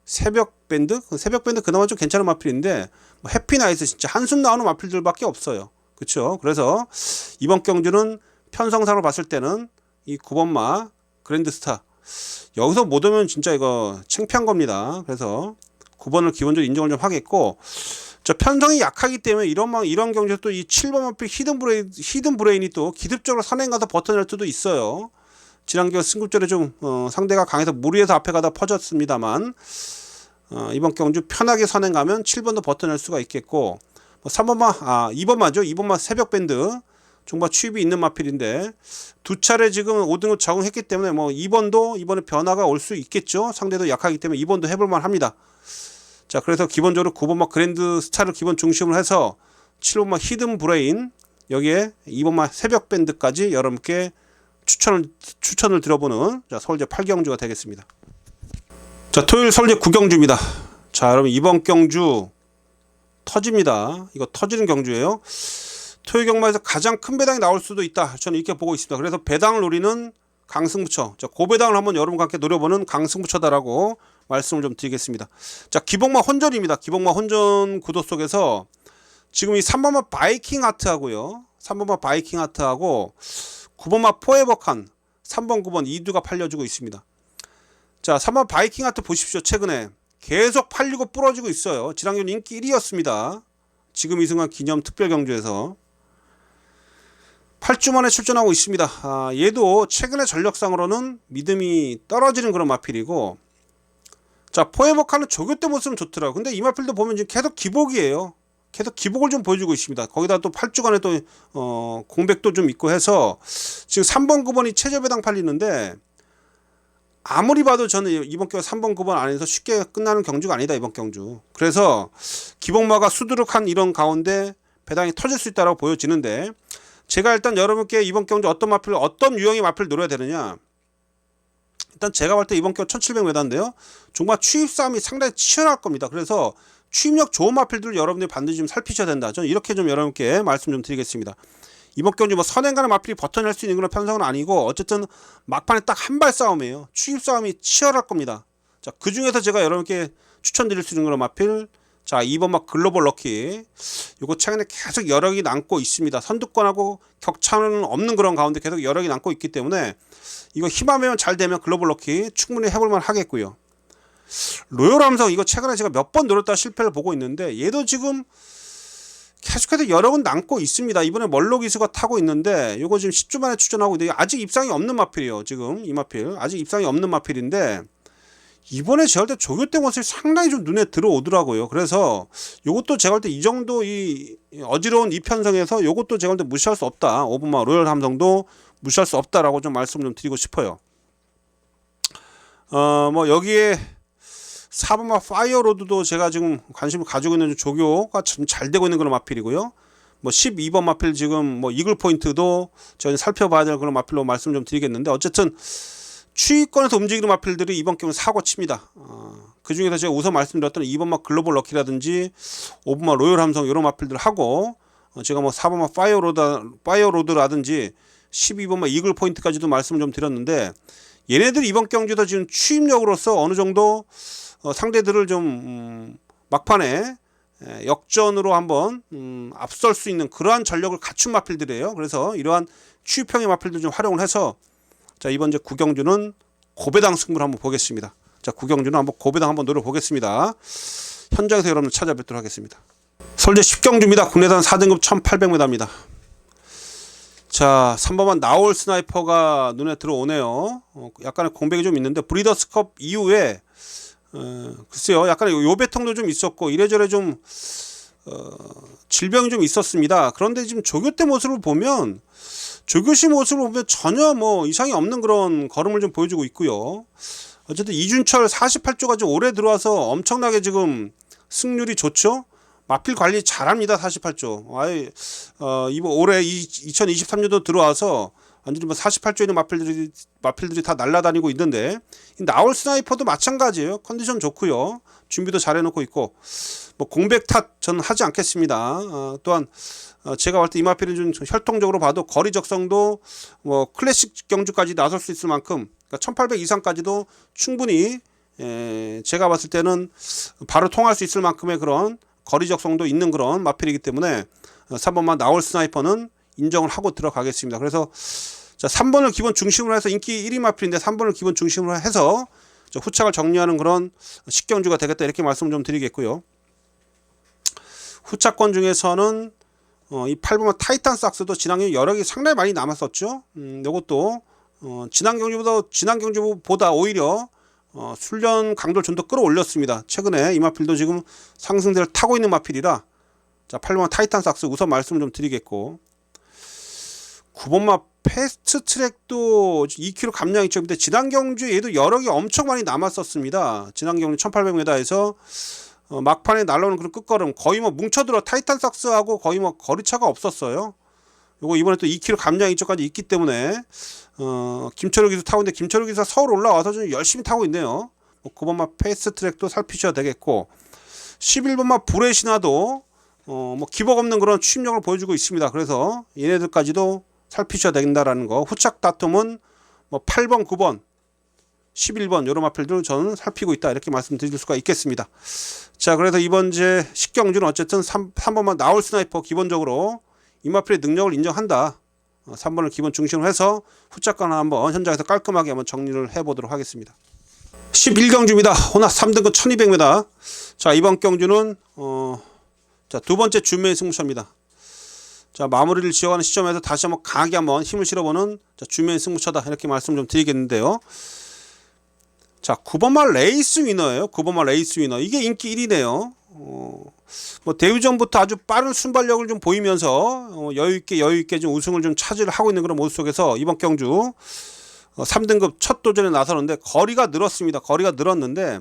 새벽밴드? 새벽밴드 그나마 좀 괜찮은 마필인데, 뭐 해피나이트 진짜 한숨 나오는 마필들밖에 없어요. 그렇죠? 그래서 이번 경주는 편성상으로 봤을 때는 이 9번마 그랜드스타 여기서 못 오면 진짜 이거 창피한 겁니다. 그래서 9번을 기본적으로 인정을 좀 하겠고, 저 편성이 약하기 때문에 이런 경주에서 또 이 7번 마필 히든 브레인이 또 기습적으로 선행 가서 버텨낼 수도 있어요. 지난 경기 승급전에 좀 상대가 강해서 무리해서 앞에 가다 퍼졌습니다만, 이번 경주 편하게 선행 가면 7번도 버텨낼 수가 있겠고, 3번마 2번마죠. 2번마 새벽 밴드 종마 추입이 있는 마필인데 두 차례 지금 5등급 적응했기 때문에 뭐 2번도 이번에 변화가 올 수 있겠죠. 상대도 약하기 때문에 2번도 해볼만 합니다. 자, 그래서 기본적으로 9번마 그랜드 스타를 기본 중심으로 해서 7번마 히든 브레인, 여기에 2번마 새벽 밴드까지 여러분께 추천을 드려보는 서울제 8경주가 되겠습니다. 자, 토요일 서울제 9경주입니다. 자, 여러분 이번 경주 터집니다. 이거 터지는 경주예요. 토요일 경마에서 가장 큰 배당이 나올 수도 있다. 저는 이렇게 보고 있습니다. 그래서 배당을 노리는 강승부처, 자, 고배당을 한번 여러분과 함께 노려보는 강승부처다라고 말씀을 좀 드리겠습니다. 자, 기복마 혼전입니다. 기복마 혼전 구도 속에서 지금 이 3번마 바이킹 하트하고요, 3번마 바이킹 하트하고 9번마 포에버칸, 3번 9번 2두가 팔려주고 있습니다. 자, 3번 바이킹 하트 보십시오. 최근에 계속 팔리고 부러지고 있어요. 지난년 인기 1위였습니다. 지금 이 순간 기념 특별 경주에서 8주 만에 출전하고 있습니다. 얘도 최근의 전력상으로는 믿음이 떨어지는 그런 마필이고, 자, 포에버칸은 조교 때 모습은 좋더라고요. 근데 이 마필도 보면 지금 계속 기복이에요. 계속 기복을 좀 보여주고 있습니다. 거기다 또 8주간에 또 공백도 좀 있고 해서 지금 3번 9번이 최저배당 팔리는데, 아무리 봐도 저는 이번 경주 3번 9번 안에서 쉽게 끝나는 경주가 아니다, 이번 경주. 그래서 기복마가 수두룩한 이런 가운데 배당이 터질 수 있다고 보여지는데, 제가 일단 여러분께 이번 경주 어떤 유형의 마필을 노려야 되느냐, 일단 제가 볼 때 이번 경주 1700m인데요 정말 추입 싸움이 상당히 치열할 겁니다. 그래서 추입력 좋은 마필들을 여러분들이 반드시 좀 살피셔야 된다. 저는 이렇게 좀 여러분께 말씀 좀 드리겠습니다. 이번 경주 뭐 선행가는 마필이 버텨낼 수 있는 그런 편성은 아니고, 어쨌든 막판에 딱 한 발 싸움이에요. 추입 싸움이 치열할 겁니다. 자, 그 중에서 제가 여러분께 추천드릴 수 있는 그런 마필, 자, 2번 막 글로벌 럭키, 요거 최근에 계속 여력이 남고 있습니다. 선두권하고 격차는 없는 그런 가운데 계속 여력이 남고 있기 때문에 이거 힘하면 잘 되면 글로벌 럭키 충분히 해볼만 하겠고요. 로열 함성, 이거 최근에 제가 몇 번 노렸다 실패를 보고 있는데 얘도 지금 계속해서 여력은 남고 있습니다. 이번에 멀로 기수가 타고 있는데 요거 지금 10주 만에 출전하고 있는데 아직 입상이 없는 마필이에요. 지금 이 마필 아직 입상이 없는 마필인데 이번에 제가 볼 때 조교 때 모습이 상당히 좀 눈에 들어오더라고요. 그래서 요것도 제가 볼 때 이 정도 이 어지러운 이 편성에서 요것도 제가 볼 때 무시할 수 없다. 5번마 로열 함성도 무시할 수 없다라고 좀 말씀 좀 드리고 싶어요. 뭐 여기에 4번마 파이어로드도 제가 지금 관심을 가지고 있는 조교가 참 잘 되고 있는 그런 마필이고요. 뭐 12번 마필 지금 뭐 이글 포인트도 저희 살펴봐야 될 그런 마필로 말씀 좀 드리겠는데, 어쨌든 추위권에서 움직이는 마필들이 이번 경우는 사고 칩니다. 그 중에서 제가 우선 말씀드렸던 2번마 글로벌 럭키라든지 5번마 로열 함성 이런 마필들 하고, 제가 뭐 4번마 파이어로드라든지 12번마 이글 포인트까지도 말씀을 좀 드렸는데, 얘네들이 이번 경주도 지금 추임력으로서 어느 정도 상대들을 좀 막판에 역전으로 한번 앞설 수 있는 그러한 전력을 갖춘 마필들이에요. 그래서 이러한 추입형의 마필들 좀 활용을 해서, 자, 이번 이제 9경주는 고배당 승부를 한번 보겠습니다. 자, 9경주는 한번 고배당 한번 노려보겠습니다. 현장에서 여러분을 찾아뵙도록 하겠습니다. 서울제 10경주입니다. 국내산 4등급 1800m입니다. 자, 3번만 나올 스나이퍼가 눈에 들어오네요. 약간의 공백이 좀 있는데 브리더스컵 이후에 글쎄요, 약간의 요배통도 좀 있었고 이래저래 좀 질병이 좀 있었습니다. 그런데 지금 조교 때 모습을 보면, 조교시 모습을 보면 전혀 뭐 이상이 없는 그런 걸음을 좀 보여주고 있고요. 어쨌든 이준철 48조가 좀 오래 들어와서 엄청나게 지금 승률이 좋죠. 마필 관리 잘합니다. 48조. 이번 올해 2023년도 들어와서 완전히 뭐 48조에 있는 마필들이 다 날아다니고 있는데, 나올 스나이퍼도 마찬가지예요. 컨디션 좋고요. 준비도 잘 해놓고 있고, 뭐 공백 탓 저는 하지 않겠습니다. 또한 제가 볼 때 이 마필은 좀 혈통적으로 봐도 거리 적성도 뭐 클래식 경주까지 나설 수 있을 만큼, 그러니까 1800 이상까지도 충분히 제가 봤을 때는 바로 통할 수 있을 만큼의 그런 거리 적성도 있는 그런 마필이기 때문에 3번만 나올 스나이퍼는 인정을 하고 들어가겠습니다. 그래서 자, 3번을 기본 중심으로 해서 인기 1위 마필인데 3번을 기본 중심으로 해서 후착을 정리하는 그런 식경주가 되겠다, 이렇게 말씀을 좀 드리겠고요. 후착권 중에서는 이 8번만 타이탄 삭스도 지난해 여력이 상당히 많이 남았었죠. 이것도 지난 경주보다 오히려 훈련 강도를 좀 더 끌어올렸습니다. 최근에 이 마필도 지금 상승세를 타고 있는 마필이라, 자, 8번 타이탄삭스 우선 말씀을 좀 드리겠고, 9번마 패스트트랙도 2km 감량 있죠. 지난 경주에 얘도 여력이 엄청 많이 남았었습니다. 지난 경주 1800m에서 막판에 날라오는 그런 끝걸음, 거의 뭐 뭉쳐들어 타이탄삭스하고 거의 뭐 거리차가 없었어요. 요거 이번에 또 2km 감량 이쪽까지 있기 때문에 김철우 기수 타고 있는데, 김철우 기수가 서울 올라와서 좀 열심히 타고 있네요. 9번마 패스트트랙도 살피셔야 되겠고, 11번마 불의 신화도 뭐 기복 없는 그런 추임력을 보여주고 있습니다. 그래서 얘네들까지도 살피셔야 된다라는 거. 후착 다툼은 뭐 8번, 9번, 11번 요런 마필들 저는 살피고 있다, 이렇게 말씀드릴 수가 있겠습니다. 자, 그래서 이번 제 10경주는 어쨌든 3번만 나올 스나이퍼 기본적으로 이 마필의 능력을 인정한다. 3번을 기본 중심으로 해서 후착관을 한번 현장에서 깔끔하게 한번 정리를 해보도록 하겠습니다. 11경주입니다. 혼합 3등급 1200m. 자, 이번 경주는 자, 두 번째 준매인 승부처입니다. 자, 마무리를 지어가는 시점에서 다시 한번 강하게 한번 힘을 실어보는 준매인 승부처다, 이렇게 말씀 좀 드리겠는데요. 자, 9번말 레이스 위너예요. 9번말 레이스 위너. 이게 인기 1위네요. 뭐 대우전부터 아주 빠른 순발력을 좀 보이면서 여유있게 좀 우승을 좀 차지를 하고 있는 그런 모습 속에서 이번 경주 3등급 첫 도전에 나서는데 거리가 늘었습니다. 거리가 늘었는데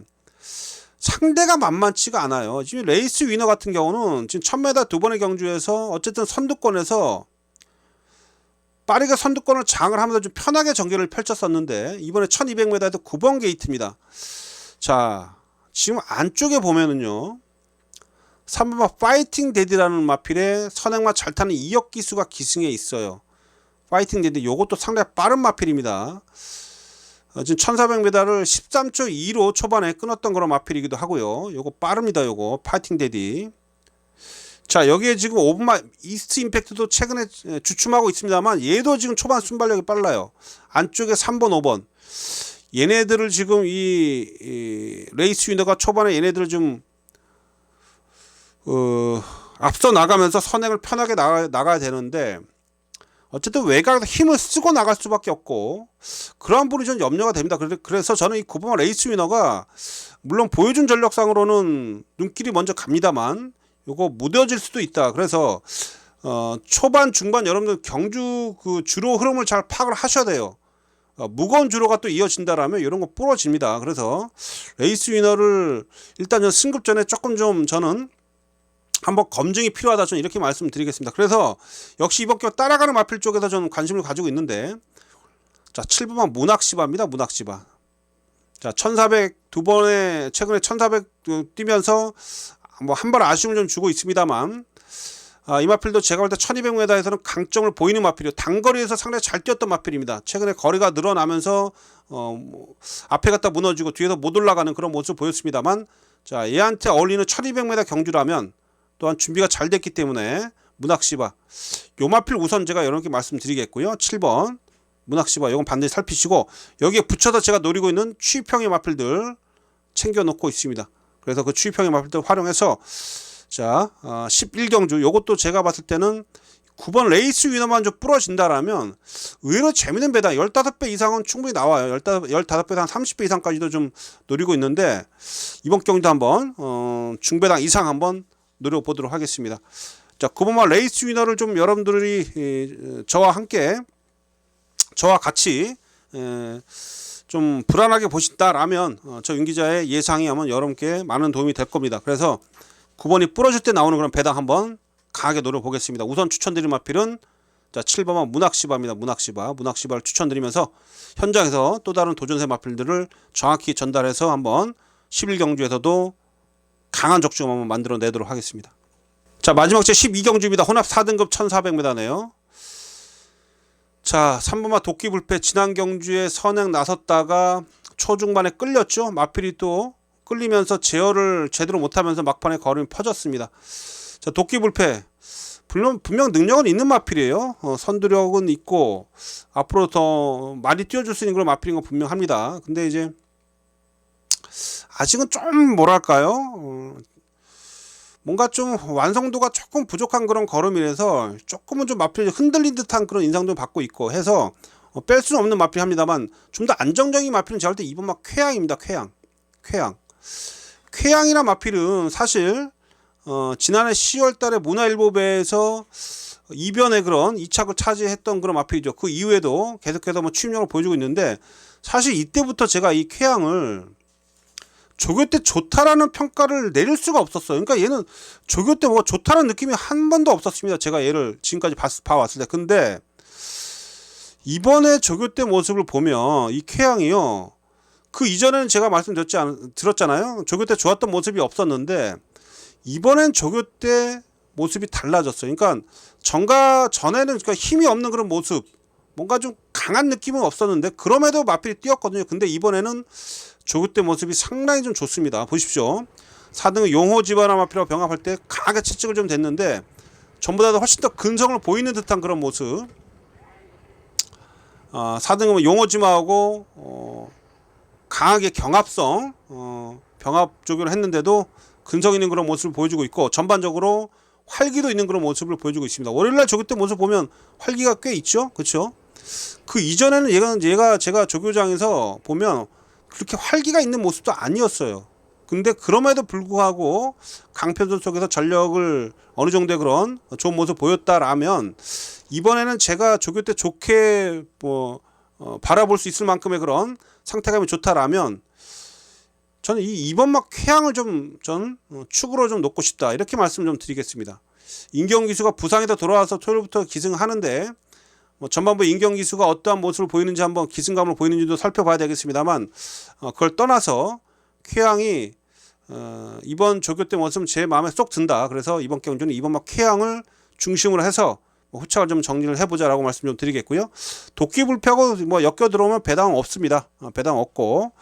상대가 만만치가 않아요. 지금 레이스 위너 같은 경우는 지금 1000m 두 번의 경주에서 어쨌든 선두권에서 빠르게 선두권을 장을 하면서 좀 편하게 전개를 펼쳤었는데, 이번에 1200m에도 9번 게이트입니다. 자, 지금 안쪽에 보면은요, 3번마 파이팅 데디라는 마필에 선행마 잘 타는 이역 기수가 기승에 있어요. 파이팅 데디 요것도 상당히 빠른 마필입니다. 지금 1400m를 13초 2로 초반에 끊었던 그런 마필이기도 하고요. 요거 빠릅니다. 요거 파이팅 데디. 자, 여기에 지금 5번마 이스트 임팩트도 최근에 주춤하고 있습니다만 얘도 지금 초반 순발력이 빨라요. 안쪽에 3번 5번 얘네들을 지금 이 레이스 위너가 초반에 얘네들을 좀 앞서 나가면서 선행을 편하게 나가야 되는데, 어쨌든 외곽에서 힘을 쓰고 나갈 수밖에 없고, 그러한 부분이 좀 염려가 됩니다. 그래서 저는 이 9번마 레이스 위너가 물론 보여준 전력상으로는 눈길이 먼저 갑니다만 요거 무뎌질 수도 있다. 그래서 초반 중반 여러분들 경주 그 주로 흐름을 잘 파악을 하셔야 돼요. 무거운 주로가 또 이어진다라면 이런 거 부러집니다. 그래서 레이스 위너를 일단 전 승급 전에 조금 좀 저는 한번 검증이 필요하다, 저는 이렇게 말씀드리겠습니다. 그래서 역시 이번 경 따라가는 마필 쪽에서 저는 관심을 가지고 있는데, 자, 7번만 문학시바입니다. 문학시바. 자, 1400 두 번에 최근에 1400 뛰면서 뭐 한 발 아쉬움을 좀 주고 있습니다만, 이 마필도 제가 볼 때 1200m에서는 강점을 보이는 마필이에요. 단거리에서 상당히 잘 뛰었던 마필입니다. 최근에 거리가 늘어나면서 뭐 앞에 갔다 무너지고 뒤에서 못 올라가는 그런 모습을 보였습니다만, 자, 얘한테 어울리는 1200m 경주라면 또한 준비가 잘 됐기 때문에 문학시바 요 마필 우선 제가 여러분께 말씀드리겠고요. 7번 문학시바 요건 반드시 살피시고, 여기에 붙여서 제가 노리고 있는 취입형의 마필들 챙겨 놓고 있습니다. 그래서 그 취입형의 마필들 활용해서 자, 11경주 요것도 제가 봤을 때는 9번 레이스 위너만 좀 부러진다라면 의외로 재밌는 배당 15배 이상은 충분히 나와요. 15배에서 한 30배 이상까지도 좀 노리고 있는데, 이번 경주도 한번 중배당 이상 한번 노려보도록 하겠습니다. 자, 9번마 레이스 위너를 좀 여러분들이 저와 같이 좀 불안하게 보신다라면 저 윤기자의 예상이 아마 여러분께 많은 도움이 될 겁니다. 그래서 9번이 부러질 때 나오는 그런 배당 한번 강하게 노려보겠습니다. 우선 추천드릴 마필은 자, 7번마 문학시바입니다. 문학시바를 추천드리면서 현장에서 또 다른 도전세 마필들을 정확히 전달해서 한번 11경주에서도 강한 적중 한번 만들어 내도록 하겠습니다. 자, 마지막 제 12경주입니다. 혼합 4등급 1400m네요. 자, 3번마 도끼불패 지난 경주에 선행 나섰다가 초중반에 끌렸죠. 마필이 또 끌리면서 제어를 제대로 못하면서 막판에 걸음이 퍼졌습니다. 자, 도끼불패 분명 능력은 있는 마필이에요. 선두력은 있고 앞으로 더 많이 뛰어줄 수 있는 그런 마필인 건 분명합니다. 근데 이제 아직은 좀 뭐랄까요, 뭔가 좀 완성도가 조금 부족한 그런 걸음이라서 조금은 좀 마필이 흔들린 듯한 그런 인상도 받고 있고 해서 뺄 수는 없는 마필이 합니다만, 좀 더 안정적인 마필은 제가 볼 때 2번마 쾌양입니다. 쾌양이란 마필은 사실 지난해 10월 달에 문화일보배에서 이변의 그런 이착을 차지했던 그런 마필이죠. 그 이후에도 계속해서 뭐 취임력을 보여주고 있는데, 사실 이때부터 제가 이 쾌양을 조교 때 좋다라는 평가를 내릴 수가 없었어요. 그러니까 얘는 조교 때 뭐 좋다는 느낌이 한 번도 없었습니다. 제가 얘를 지금까지 봐왔을 때. 근데 이번에 조교 때 모습을 보면 이 쾌양이요, 그 이전에는 제가 들었잖아요. 조교 때 좋았던 모습이 없었는데 이번엔 조교 때 모습이 달라졌어요. 그러니까 전에는 그러니까 힘이 없는 그런 모습, 뭔가 좀 강한 느낌은 없었는데 그럼에도 마필이 뛰었거든요. 근데 이번에는 조교 때 모습이 상당히 좀 좋습니다. 보십시오. 4등은 용호지바나 마필하고 병합할 때 강하게 채찍을 좀 댔는데 전보다도 훨씬 더 근성을 보이는 듯한 그런 모습. 4등은 용호지마하고 강하게 경합성 병합 조교를 했는데도 근성 있는 그런 모습을 보여주고 있고, 전반적으로 활기도 있는 그런 모습을 보여주고 있습니다. 월요일날 조교 때 모습 보면 활기가 꽤 있죠, 그렇죠? 그 이전에는 제가 조교장에서 보면 그렇게 활기가 있는 모습도 아니었어요. 근데 그럼에도 불구하고 강편전 속에서 전력을 어느 정도의 그런 좋은 모습 보였다라면, 이번에는 제가 조교 때 좋게 바라볼 수 있을 만큼의 그런 상태감이 좋다라면, 저는 이번 막 쾌양을 축으로 좀 놓고 싶다, 이렇게 말씀 좀 드리겠습니다. 임경훈 기수가 부상에서 돌아와서 토요일부터 기승하는데, 전반부 임경훈 기수가 어떠한 모습을 보이는지, 한번 기승감을 보이는지도 살펴봐야 되겠습니다만, 그걸 떠나서 쾌양이 이번 조교 때 모습은 제 마음에 쏙 든다. 그래서 이번 경주는 이번 막 쾌양을 중심으로 해서 후착을 좀 정리를 해보자라고 말씀 좀 드리겠고요. 도끼불패하고 엮여 들어오면 배당 없습니다. 배당 없고,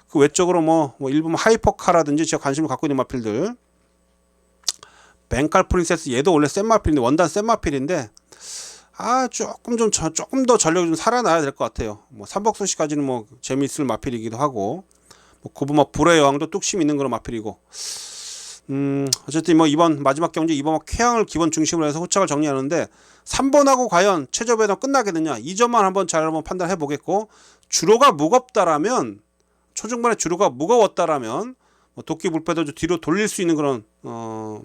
그 외적으로 일부 하이퍼카라든지 제가 관심을 갖고 있는 마필들, 벵칼 프린세스, 얘도 원래 센 마필인데, 원단 센 마필인데 조금 더 전력이 좀 살아나야 될 것 같아요. 삼복수시까지는 재미있을 마필이기도 하고, 고부마 불의 여왕도 뚝심 있는 그런 마필이고, 어쨌든 이번 마지막 경주 이번 쾌양을 기본 중심으로 해서 후착을 정리하는데, 3번하고 과연 최저 배당 끝나겠느냐, 이 점만 한번 판단해 보겠고, 주로가 무겁다라면, 초중반에 주로가 무거웠다라면 도끼불패도 뒤로 돌릴 수 있는 그런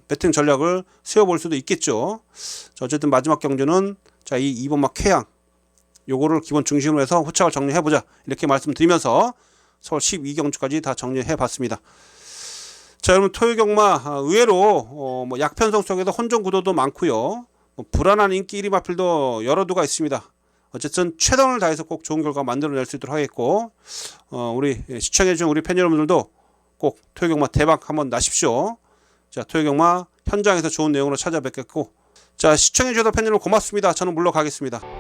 배팅 전략을 세워볼 수도 있겠죠. 자, 어쨌든 마지막 경주는 이 2번 막 쾌양, 요거를 기본 중심으로 해서 후착을 정리해보자, 이렇게 말씀드리면서 서울 12경주까지 다 정리해봤습니다. 자, 여러분, 토요경마 의외로 약편성 속에서 혼종 구도도 많고요, 불안한 인기 1위 마필도 여러 두가 있습니다. 어쨌든 최선을 다해서 꼭 좋은 결과 만들어낼 수 있도록 하겠고, 우리 시청해주신 우리 팬 여러분들도 꼭 토요경마 대박 한번 나십시오. 자, 토요경마 현장에서 좋은 내용으로 찾아뵙겠고, 자, 시청해주셔서 팬 여러분 고맙습니다. 저는 물러가겠습니다.